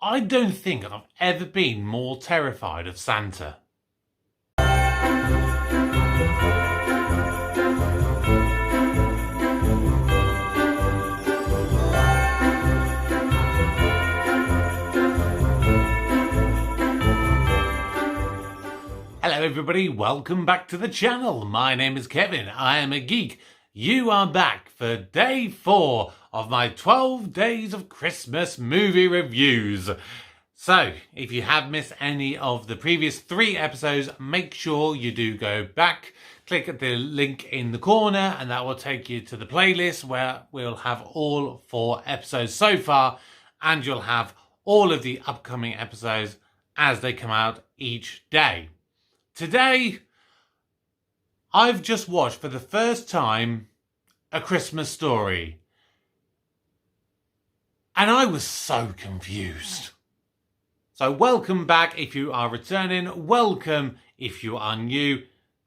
I don't think I've ever been more terrified of Santa. Hello everybody, welcome back to the channel. My name is Kevin, I am a geek. You are back for day 4 of my 12 days of Christmas movie reviews. So, if you have missed any of the previous 3 episodes, make sure you do go back, click at the link in the corner, and that will take you to the playlist where we'll have all 4 episodes so far, and you'll have all of the upcoming episodes as they come out each day. Today, I've just watched for the first time A Christmas Story. And I was so confused. So welcome back if you are returning. Welcome if you are new.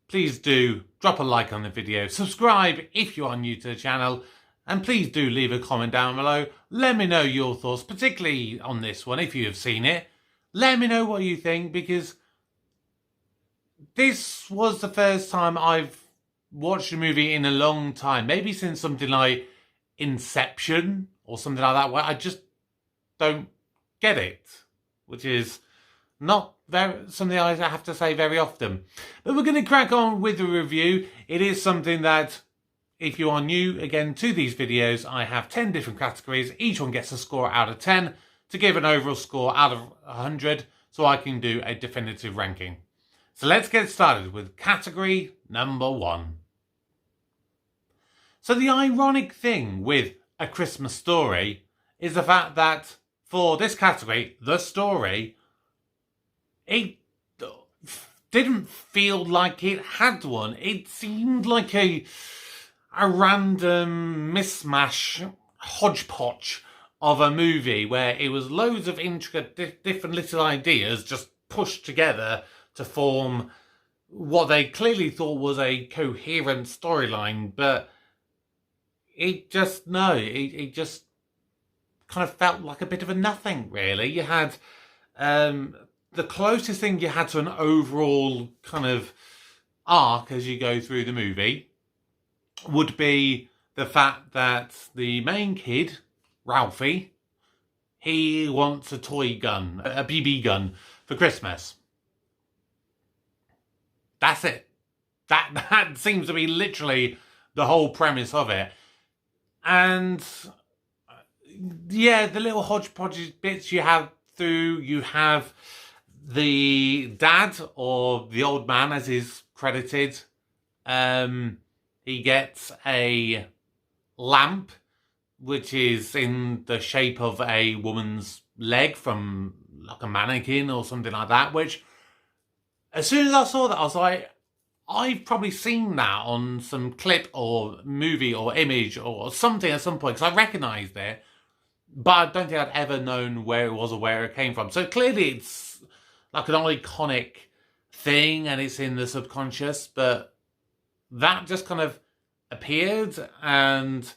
Please do drop a like on the video. Subscribe if you are new to the channel. And please do leave a comment down below. Let me know your thoughts, particularly on this one if you have seen it. Let me know what you think, because this was the first time I've watched a movie in a long time. Maybe since something like Inception or something like that, where I just don't get it. Which is not something I have to say very often. But we're going to crack on with the review. It is something that, if you are new again to these videos, I have 10 different categories. Each one gets a score out of 10 to give an overall score out of 100 so I can do a definitive ranking. So let's get started with category number 1. So the ironic thing with A Christmas Story is the fact that for this category, the story, it didn't feel like it had one. It seemed like a random mismatch, hodgepodge of a movie where it was loads of intricate different little ideas just pushed together to form what they clearly thought was a coherent storyline, but it just kind of felt like a bit of a nothing, really. You had the closest thing you had to an overall kind of arc as you go through the movie would be the fact that the main kid, Ralphie, he wants a toy gun, a BB gun for Christmas. That's it. That seems to be literally the whole premise of it. And yeah, the little hodgepodge bits you have the dad, or the old man as is credited. He gets a lamp, which is in the shape of a woman's leg from like a mannequin or something like that, which as soon as I saw that, I was like, I've probably seen that on some clip or movie or image or something at some point, because I recognised it, but I don't think I'd ever known where it was or where it came from. So clearly it's like an iconic thing and it's in the subconscious, but that just kind of appeared and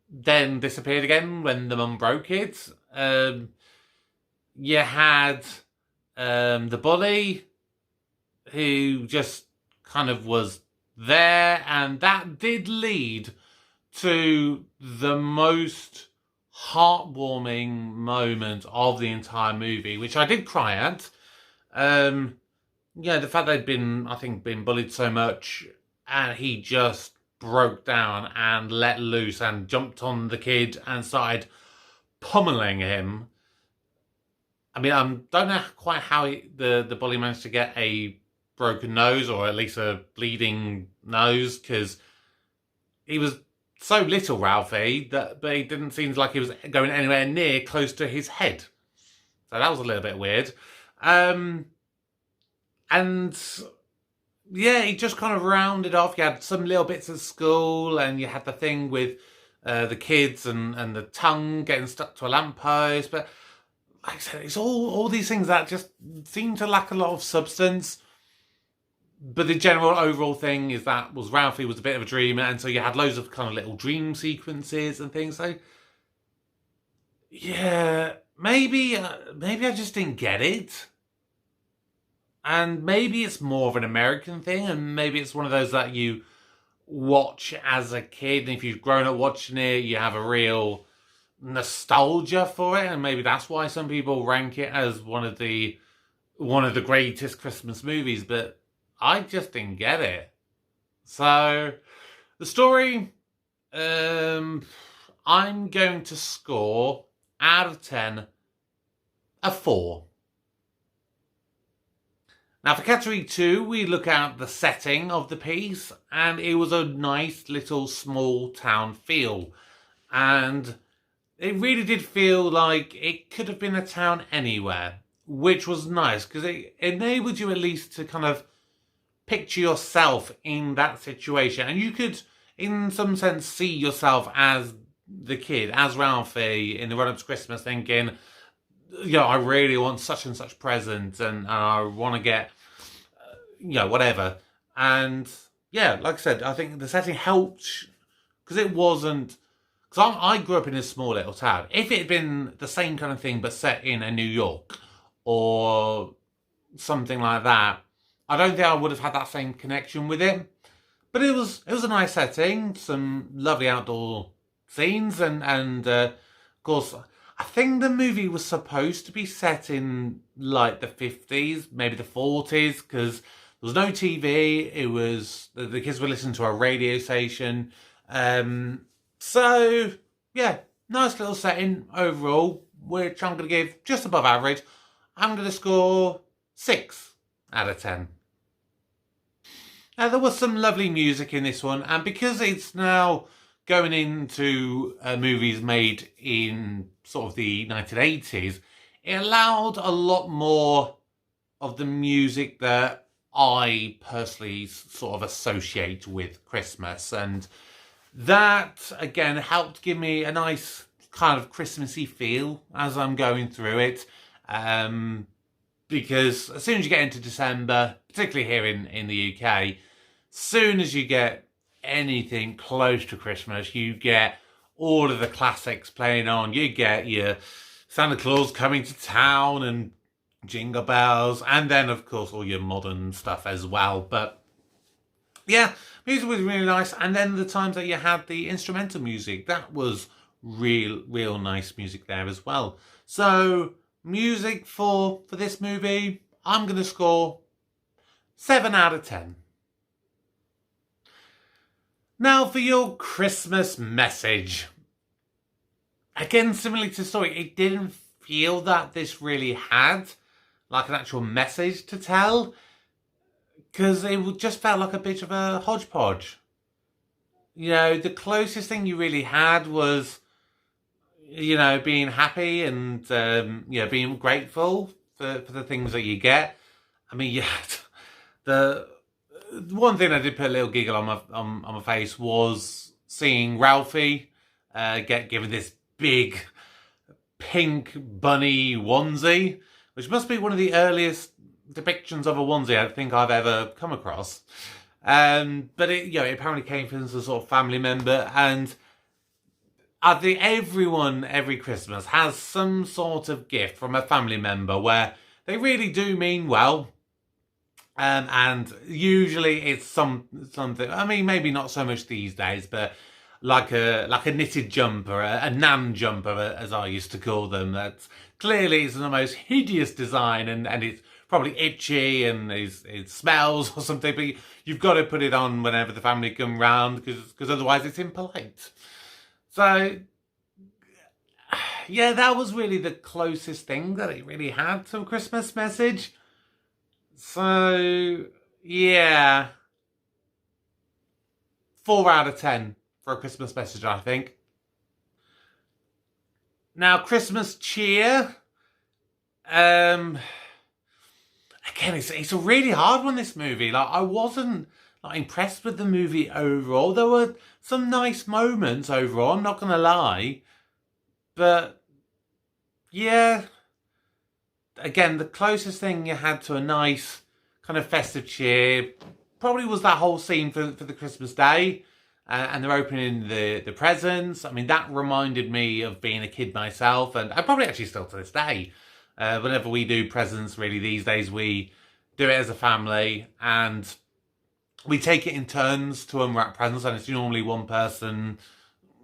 then disappeared again when the mum broke it. You had the bully, who just kind of was there, and that did lead to the most heartwarming moment of the entire movie, which I did cry at. Yeah, the fact they'd been bullied so much, and he just broke down and let loose and jumped on the kid and started pummeling him. I mean, I don't know quite how the bully managed to get a broken nose, or at least a bleeding nose, because he was so little, Ralphie, but it didn't seem like he was going anywhere near close to his head. So that was a little bit weird. And yeah, he just kind of rounded off. You had some little bits at school, and you had the thing with the kids and the tongue getting stuck to a lamppost. But like I said, it's all these things that just seem to lack a lot of substance. But the general overall thing is that Ralphie was a bit of a dreamer, and so you had loads of kind of little dream sequences and things. So yeah, maybe I just didn't get it. And maybe it's more of an American thing, and maybe it's one of those that you watch as a kid, and if you've grown up watching it, you have a real nostalgia for it, and maybe that's why some people rank it as one of the greatest Christmas movies, but I just didn't get it. So the story, I'm going to score out of 10 a 4. Now for category 2, we look at the setting of the piece, and it was a nice little small town feel. And it really did feel like it could have been a town anywhere, which was nice because it enabled you at least to kind of picture yourself in that situation. And you could, in some sense, see yourself as the kid, as Ralphie, in the run-up to Christmas, thinking, I really want such and such present, and I want to get, whatever. And yeah, like I said, I think the setting helped because it wasn't. Because I grew up in a small little town. If it had been the same kind of thing but set in a New York or something like that, I don't think I would have had that same connection with it. But it was a nice setting, some lovely outdoor scenes, and of course, I think the movie was supposed to be set in like the 50s, maybe the 40s, because there was no TV. It was the kids were listening to a radio station. So yeah, nice little setting overall, which I'm going to give just above average. I'm going to score 6 out of 10. Now, there was some lovely music in this one, and because it's now going into movies made in sort of the 1980s, it allowed a lot more of the music that I personally sort of associate with Christmas, and that, again, helped give me a nice kind of Christmassy feel as I'm going through it. Because as soon as you get into December, particularly here in the UK, soon as you get anything close to Christmas, you get all of the classics playing on. You get your Santa Claus Coming to Town and Jingle Bells, and then, of course, all your modern stuff as well. But yeah, music was really nice. And then the times that you had the instrumental music, that was real nice music there as well. So music for this movie, I'm going to score 7 out of 10. Now for your Christmas message. Again, similarly to the story, it didn't feel that this really had like an actual message to tell, because it just felt like a bit of a hodgepodge. The closest thing you really had was, being happy and, being grateful for the things that you get. I mean, yeah, the one thing I did put a little giggle on my face was seeing Ralphie get given this big pink bunny onesie, which must be one of the earliest depictions of a onesie I think I've ever come across. But it apparently came from some sort of family member, and I think everyone every Christmas has some sort of gift from a family member where they really do mean well. And usually it's something. I mean, maybe not so much these days, but like a knitted jumper, a nan jumper, as I used to call them. That's clearly it's the most hideous design, and it's probably itchy and it smells or something. But you've got to put it on whenever the family come round, because otherwise it's impolite. So yeah, that was really the closest thing that it really had to a Christmas message. So yeah, 4 out of 10 for a Christmas message, I think. Now, Christmas cheer. Again, it's a really hard one, this movie. Like, I wasn't impressed with the movie overall. There were some nice moments overall, I'm not going to lie. But yeah, again, the closest thing you had to a nice kind of festive cheer probably was that whole scene for the Christmas day. and they're opening the presents. I mean, that reminded me of being a kid myself, and I probably actually still to this day. Whenever we do presents, really these days, we do it as a family, and we take it in turns to unwrap presents, and it's normally one person,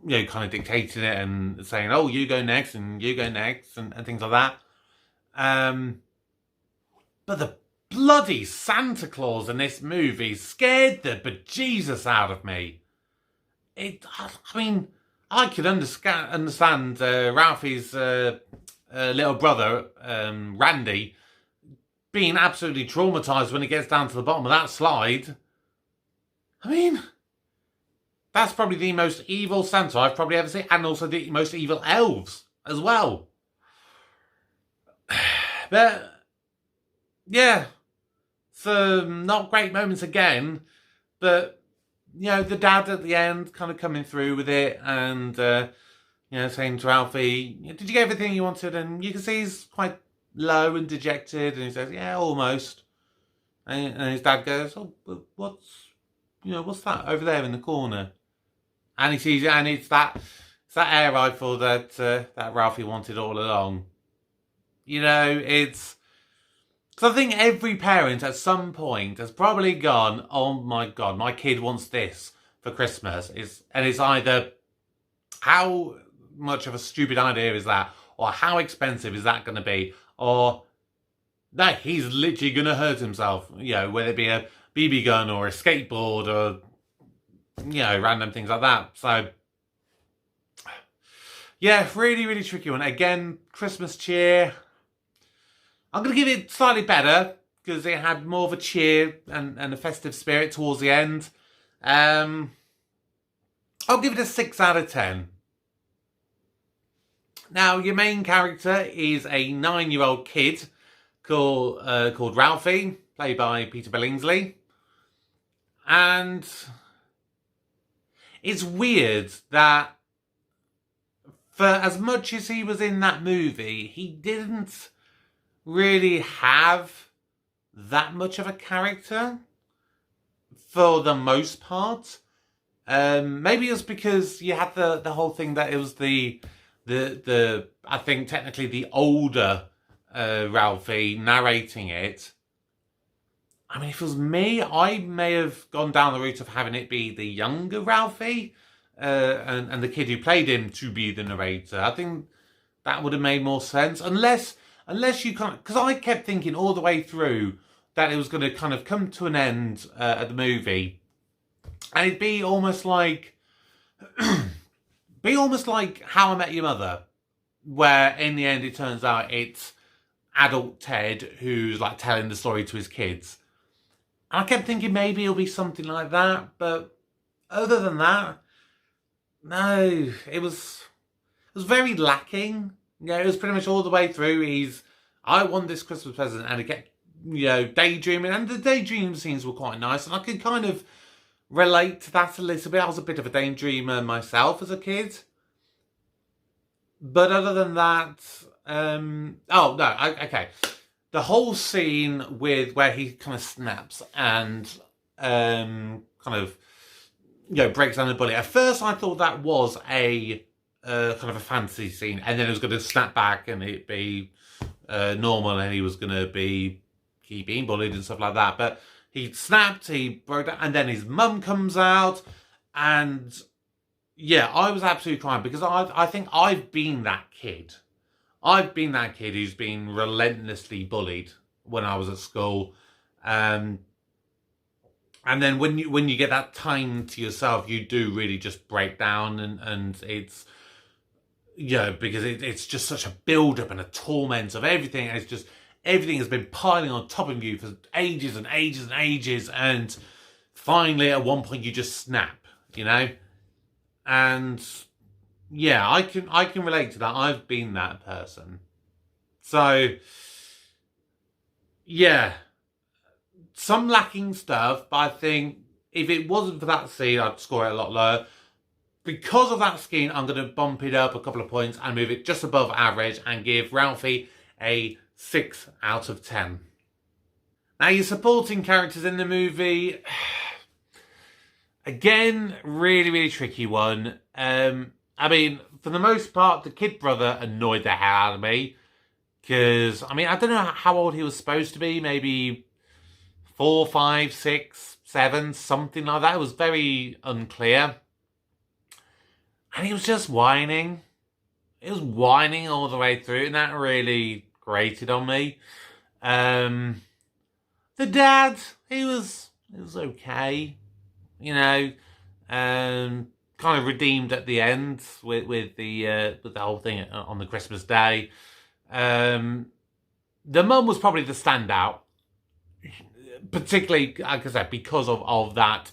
kind of dictating it and saying, "Oh, you go next, and you go next," and things like that. But the bloody Santa Claus in this movie scared the bejesus out of me. I mean, I could understand Ralphie's little brother, Randy, being absolutely traumatised when he gets down to the bottom of that slide. I mean, that's probably the most evil Santa I've probably ever seen, and also the most evil elves as well. But, yeah, some not great moments again, but, the dad at the end kind of coming through with it and, saying to Ralphie, "Did you get everything you wanted?" And you can see he's quite low and dejected, and he says, "Yeah, almost." And his dad goes, "Oh, what's that over there in the corner?" And he sees it, and it's that air rifle that Ralphie wanted all along. It's... Because I think every parent at some point has probably gone, "Oh my God, my kid wants this for Christmas." And it's either, how much of a stupid idea is that? Or how expensive is that going to be? Or, no, he's literally going to hurt himself. Whether it be a BB gun or a skateboard or, random things like that. So, yeah, really, really tricky one. Again, Christmas cheer. I'm going to give it slightly better because it had more of a cheer and a festive spirit towards the end. I'll give it a 6 out of 10. Now, your main character is a 9-year-old kid called Ralphie, played by Peter Billingsley. And it's weird that for as much as he was in that movie, he didn't really have that much of a character for the most part. Maybe it's because you had the whole thing that it was the I think technically the older Ralphie narrating it. I mean, if it was me, I may have gone down the route of having it be the younger Ralphie and the kid who played him to be the narrator. I think that would have made more sense, unless you can't, because I kept thinking all the way through that it was going to kind of come to an end at the movie, and it'd be almost like How I Met Your Mother, where in the end it turns out it's adult Ted who's like telling the story to his kids. And I kept thinking maybe it'll be something like that, but other than that, no, it was very lacking. It was pretty much all the way through. I want this Christmas present, and it kept, daydreaming, and the daydream scenes were quite nice, and I could kind of relate to that a little bit. I was a bit of a daydreamer myself as a kid. But other than that, okay. The whole scene with where he kind of snaps and kind of, breaks down the bullet. At first I thought that was a kind of a fantasy scene, and then it was going to snap back and it'd be normal, and he was going to keep being bullied and stuff like that. But he snapped, he broke down, and then his mum comes out, and yeah, I was absolutely crying because I think I've been that kid. I've been that kid who's been relentlessly bullied when I was at school. And then when you get that time to yourself, you do really just break down, and it's, because it's just such a build-up and a torment of everything. It's just, everything has been piling on top of you for ages and ages and ages, and finally at one point you just snap, And yeah, I can relate to that. I've been that person. So yeah, some lacking stuff, but I think if it wasn't for that scene, I'd score it a lot lower. Because of that scene, I'm going to bump it up a couple of points and move it just above average and give Ralphie a 6 out of 10. Now, your supporting characters in the movie, Again, really, really tricky one. I mean, for the most part, the kid brother annoyed the hell out of me. Because, I mean, I don't know how old he was supposed to be. Maybe 4, 5, 6, 7, something like that. It was very unclear. And he was just whining. He was whining all the way through, and that really grated on me. The dad, he was okay. You know, kind of redeemed at the end with the whole thing on the Christmas day. The mum was probably the standout, particularly, like I said, because of that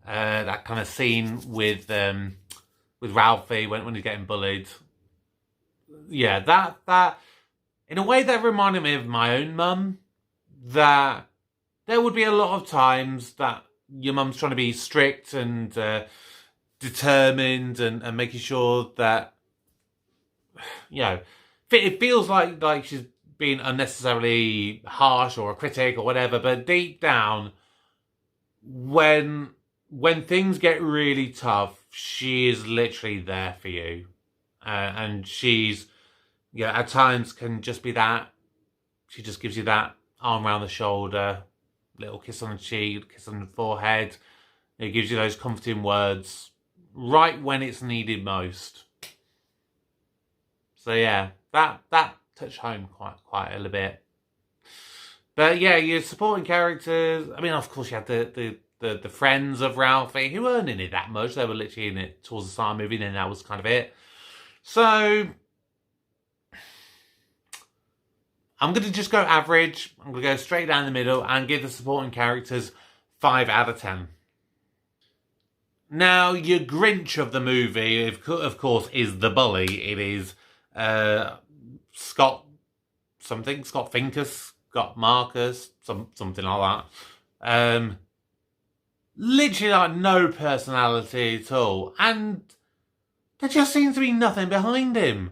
that kind of scene with Ralphie when he's getting bullied. Yeah, that in a way that reminded me of my own mum. That there would be a lot of times that your mum's trying to be strict and determined and making sure that, you know, it feels like she's being unnecessarily harsh or a critic or whatever, but deep down, when things get really tough, she is literally there for you. And she's, at times can just be that. She just gives you that arm around the shoulder, little kiss on the cheek, kiss on the forehead. It gives you those comforting words right when it's needed most. So yeah, that touched home quite a little bit. But yeah, your supporting characters. I mean, of course, you had the friends of Ralphie who weren't in it that much. They were literally in it towards the start of the movie, and then that was kind of it. So I'm going to just go average. I'm going to go straight down the middle and give the supporting characters 5 out of 10. Now, your Grinch of the movie, of course, is the bully. It is Scott Finkus, Scott Marcus, something like that. Literally like no personality at all. And there just seems to be nothing behind him.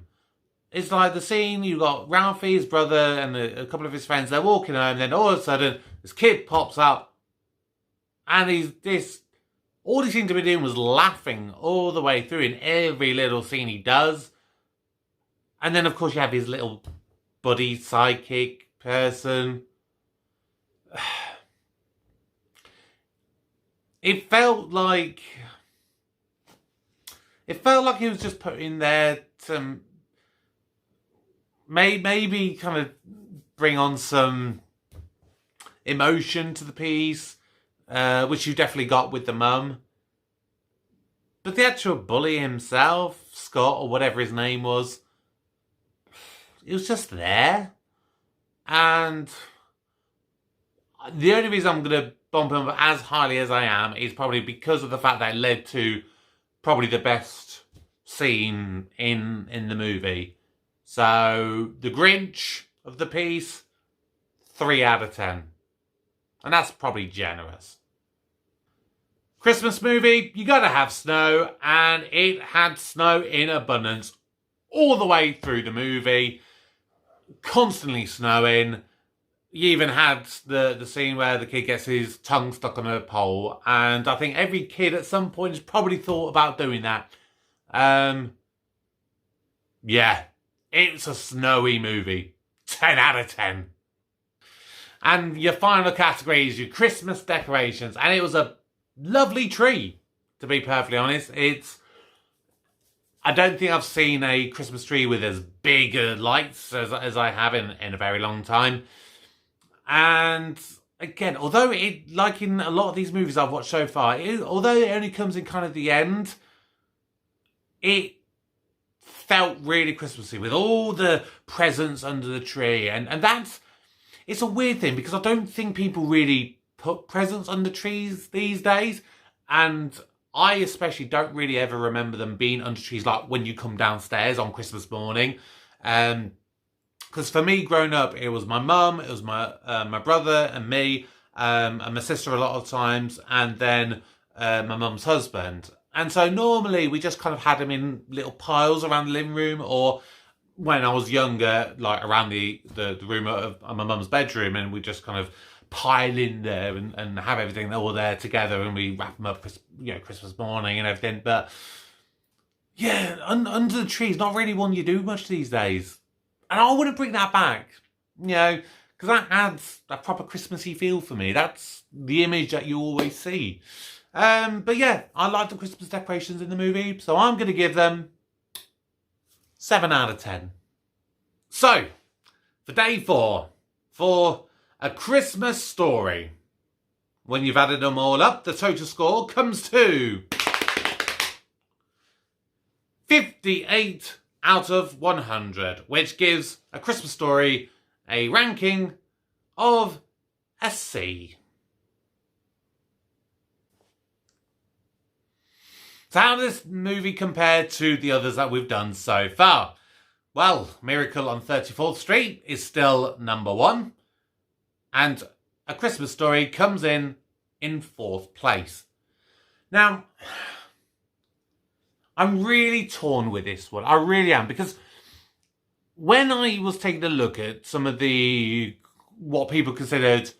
It's like the scene, you've got Ralphie, his brother, and a couple of his friends, they're walking home, and then all of a sudden, this kid pops up, and all he seemed to be doing was laughing all the way through in every little scene he does. And then, of course, you have his little buddy sidekick person. It felt like he was just put in there to maybe kind of bring on some emotion to the piece, which you definitely got with the mum. But the actual bully himself, Scott, or whatever his name was, it was just there. And the only reason I'm going to bump him up as highly as I am is probably because of the fact that it led to probably the best scene in the movie. So, the Grinch of the piece, 3 out of 10. And that's probably generous. Christmas movie, you gotta have snow, and it had snow in abundance all the way through the movie. Constantly snowing. You even had the scene where the kid gets his tongue stuck on a pole, and I think every kid at some point has probably thought about doing that. Yeah. It's a snowy movie. 10 out of 10. And your final category is your Christmas decorations. And it was a lovely tree, to be perfectly honest. I don't think I've seen a Christmas tree with as big lights as I have in a very long time. And again, although it, like in a lot of these movies I've watched so far, although it only comes in kind of the end, it felt really Christmassy with all the presents under the tree. And it's a weird thing because I don't think people really put presents under trees these days. And I especially don't really ever remember them being under trees like when you come downstairs on Christmas morning. Because for me, growing up, it was my mum, it was my brother and me, and my sister a lot of times, and then my mum's husband. And so normally we just kind of had them in little piles around the living room, or when I was younger, like around the room of my mum's bedroom, and we just kind of pile in there and have everything all there together, and we wrap them up, Christmas morning and everything. But yeah, under the tree is not really one you do much these days. And I want to bring that back, because that adds a proper Christmassy feel for me. That's the image that you always see. But yeah, I like the Christmas decorations in the movie, so I'm going to give them 7 out of 10. So, for day 4, for A Christmas Story, when you've added them all up, the total score comes to 58 out of 100, which gives A Christmas Story a ranking of a C. So how does this movie compare to the others that we've done so far? Well, Miracle on 34th Street is still number 1. And A Christmas Story comes in 4th place. Now, I'm really torn with this one. I really am. Because when I was taking a look at some of what people considered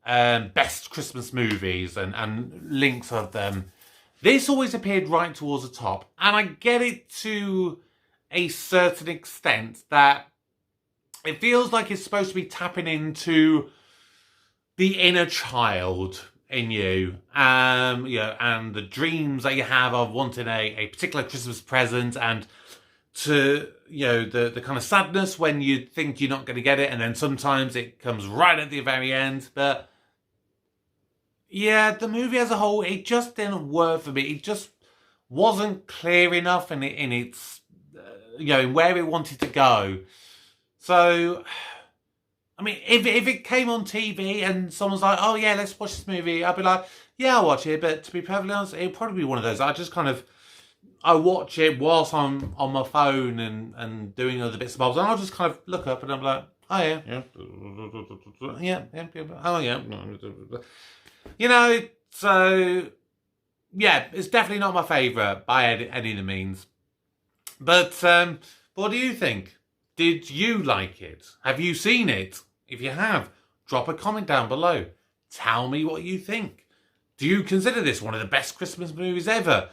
best Christmas movies and links of them, this always appeared right towards the top. And I get it to a certain extent that it feels like it's supposed to be tapping into the inner child in you, and the dreams that you have of wanting a particular Christmas present, and to, the kind of sadness when you think you're not going to get it, and then sometimes it comes right at the very end. But yeah, the movie as a whole, it just didn't work for me. It just wasn't clear enough in its, in where it wanted to go. So, I mean, if it came on TV and someone's like, oh yeah, let's watch this movie, I'd be like, yeah, I'll watch it. But to be perfectly honest, it'd probably be one of those. I watch it whilst I'm on my phone and doing other bits and bobs, and I'll just kind of look up and I'm like, oh yeah, oh yeah. So, yeah, it's definitely not my favourite by any of the means. But what do you think? Did you like it? Have you seen it? If you have, drop a comment down below. Tell me what you think. Do you consider this one of the best Christmas movies ever?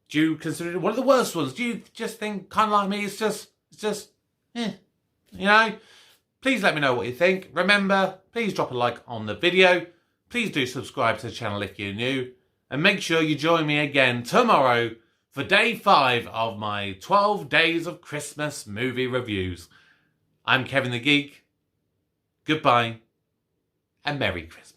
Do you consider it one of the worst ones? Do you just think, kind of like me, it's just, Please let me know what you think. Remember, please drop a like on the video. Please do subscribe to the channel if you're new. And make sure you join me again tomorrow for day 5 of my 12 Days of Christmas movie reviews. I'm Kevin the Geek. Goodbye and Merry Christmas.